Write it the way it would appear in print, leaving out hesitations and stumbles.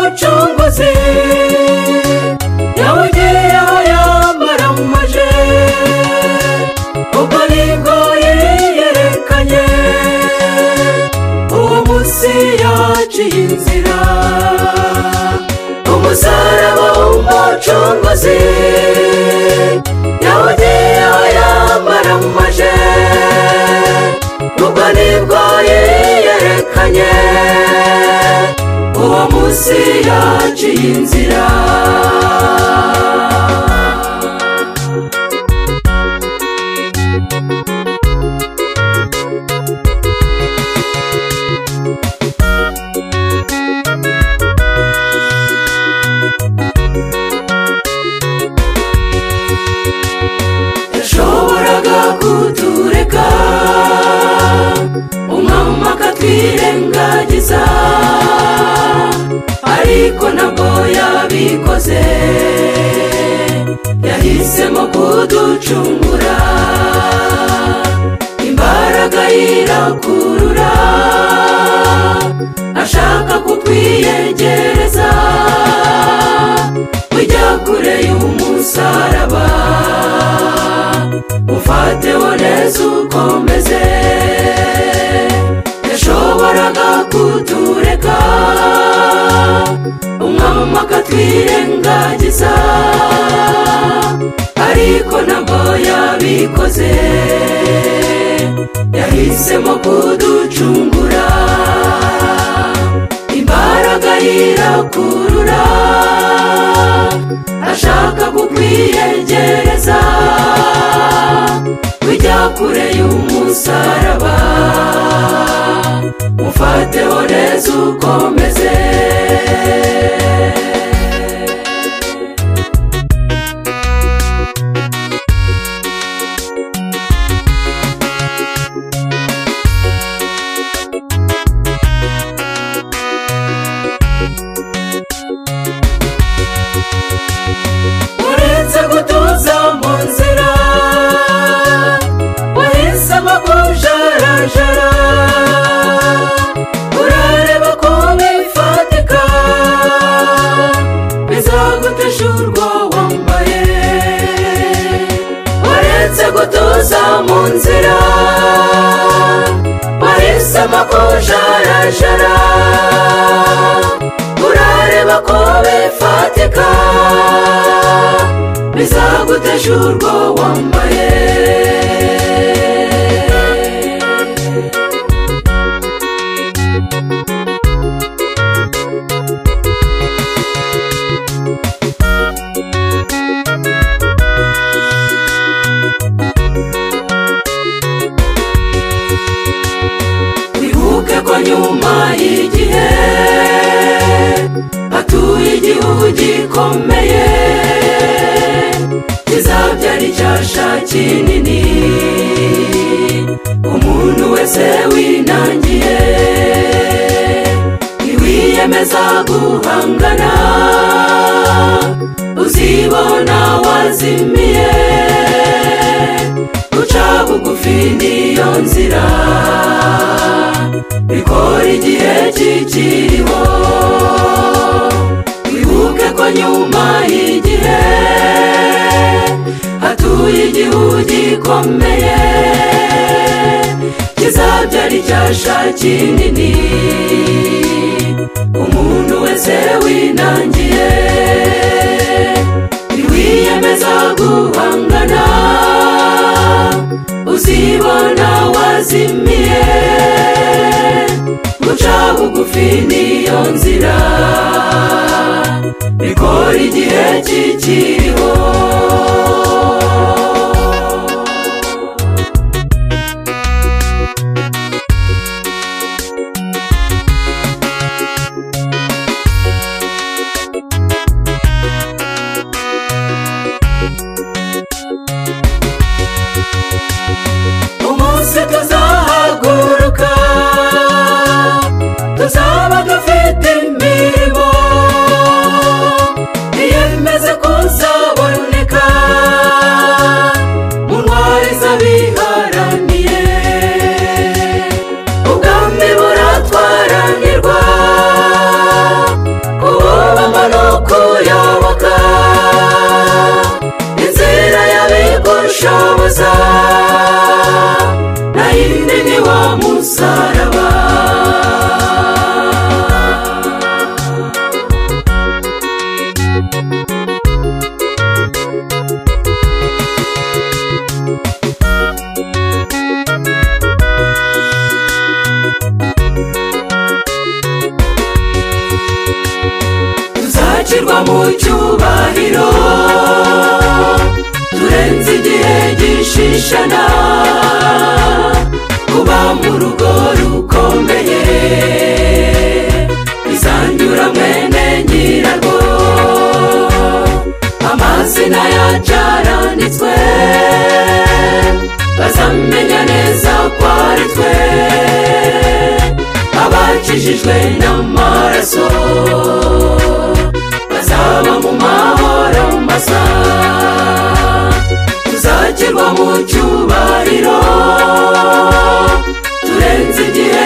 umucunguzi yawugiyeho yamaramaje ubwo nibwo yiyerekanye uwo munsi yaciye inzira umusaraba w'umucunguzi yawugiyeho yamaramaje ubwo nibwo yiyerekanye uwo munsi yaciye inzira yashoboraga kutureka umwami akatwirengagiza ariko ntabwo yabikoze yahisemo kuducungura imbaraga irakurura ashaka kutwiyegereza ujya kure y'umusaraba ufateho neza ukomeze yashoboraga kutureka umwami akatwirengagiza ariko ntabwo yabikoze yahisemo kuducungura imbaraga irakurura ashaka kukwiyegereza ujya kure y'umusaraba ufateho neza ukomeze uretse gutuza mu nzira wahisemo kujarajara urareba ko bifatika bizagutesha urwo wambaye uretse gutuza mu nzira wahisemo kujarajara urareba ko bifatika bizagutesha urwo wambaye wibuke ko nyuma y'igihe hatuye igihugu gikomeye kizabyara icyasha kinini umuntu wese winangiye niwiyemeza guhangana uzibona wazimiye guca bugufi niyo nzira bikora igihe kikiriho wibuke ko nyuma y'igihe hatuye igihugu gikomeye kizabyara icyasha kinini umuntu wese winangiye niwiyemeza guhangana uzibona wazimiye guca bugufi niyo nzira bikora igihe kikiriho umunsi tuzahaguruka tuzaba dufite imirimo iyemeze kuzaboneka tuzakirwa mu cyubahiro turenze igihe gishishana kuba mu rugo rukomeye bizanyura mwene nyirarwo amazina yacu aranditswe bazamenya neza ko ari twe abakijijwe n'amaraso bazaba mu mahoro masa tuzakirwa mu cyubahiro turenze igihe